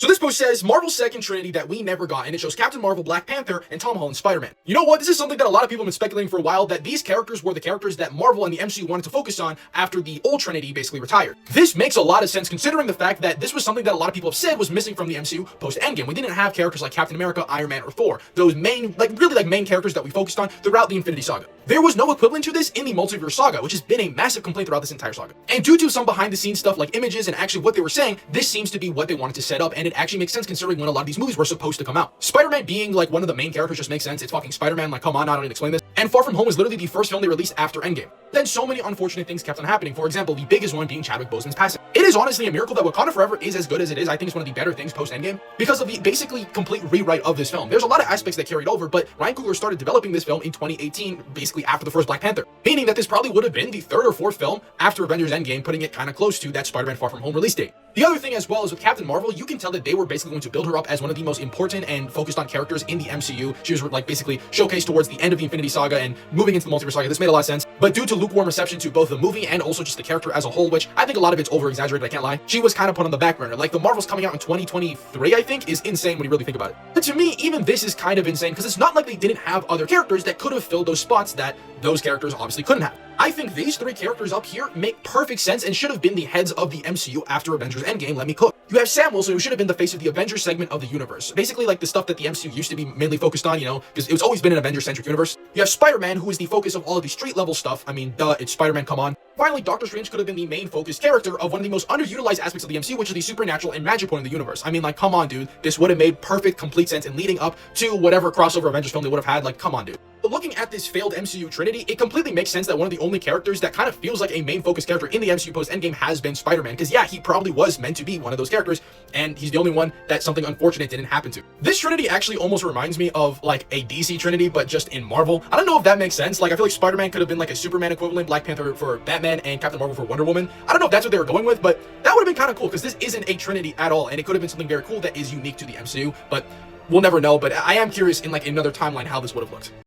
So this post says, Marvel's second Trinity that we never got, and it shows Captain Marvel, Black Panther, and Tom Holland's Spider-Man. You know what? This is something that a lot of people have been speculating for a while, that these characters were the characters that Marvel and the MCU wanted to focus on after the old Trinity basically retired. This makes a lot of sense considering the fact that this was something that a lot of people have said was missing from the MCU post-Endgame. We didn't have characters like Captain America, Iron Man, or Thor. Those main, main characters that we focused on throughout the Infinity Saga. There was no equivalent to this in the Multiverse Saga, which has been a massive complaint throughout this entire saga. And due to some behind-the-scenes stuff like images and actually what they were saying, this seems to be what they wanted to set up, and it actually makes sense considering when a lot of these movies were supposed to come out. Spider-Man being like one of the main characters just makes sense. It's fucking Spider-Man, like come on, I don't need to explain this. And Far From Home is literally the first film they released after Endgame. Then so many unfortunate things kept on happening. For example, the biggest one being Chadwick Boseman's passing. It is honestly a miracle that Wakanda Forever is as good as it is. I think it's one of the better things post-Endgame because of the basically complete rewrite of this film. There's a lot of aspects that carried over, but Ryan Coogler started developing this film in 2018, basically after the first Black Panther, meaning that this probably would have been the third or fourth film after Avengers Endgame, putting it kind of close to that Spider-Man Far From Home release date. The other thing as well is with Captain Marvel, you can tell that they were basically going to build her up as one of the most important and focused on characters in the MCU. She was like basically showcased towards the end of the Infinity Saga and moving into the Multiverse Saga. This made a lot of sense, but due to lukewarm reception to both the movie and also just the character as a whole, which I think a lot of it's over-exaggerated, I can't lie, she was kind of put on the back burner. Like the Marvels coming out in 2023, I think, is insane when you really think about it. But to me, even this is kind of insane because it's not like they didn't have other characters that could have filled those spots that those characters obviously couldn't have. I think these three characters up here make perfect sense and should have been the heads of the MCU after Avengers Endgame, let me cook. You have Sam Wilson, who should have been the face of the Avengers segment of the universe. Basically like the stuff that the MCU used to be mainly focused on, you know, because it's always been an Avengers-centric universe. You have Spider-Man, who is the focus of all of the street-level stuff. I mean, duh, it's Spider-Man, come on. Finally, Doctor Strange could have been the main focused character of one of the most underutilized aspects of the MCU, which is the supernatural and magic point in the universe. I mean, like, come on, dude. This would have made perfect, complete sense in leading up to whatever crossover Avengers film they would have had. Like, come on, dude. But looking at this failed MCU Trinity, it completely makes sense that one of the only characters that kind of feels like a main focus character in the MCU post-Endgame has been Spider-Man. Because yeah, he probably was meant to be one of those characters, and he's the only one that something unfortunate didn't happen to. This Trinity actually almost reminds me of like a DC Trinity, but just in Marvel. I don't know if that makes sense. Like, I feel like Spider-Man could have been like a Superman equivalent, Black Panther for Batman, and Captain Marvel for Wonder Woman. I don't know if that's what they were going with, but that would have been kind of cool because this isn't a Trinity at all, and it could have been something very cool that is unique to the MCU, but we'll never know. But I am curious in like another timeline how this would have looked.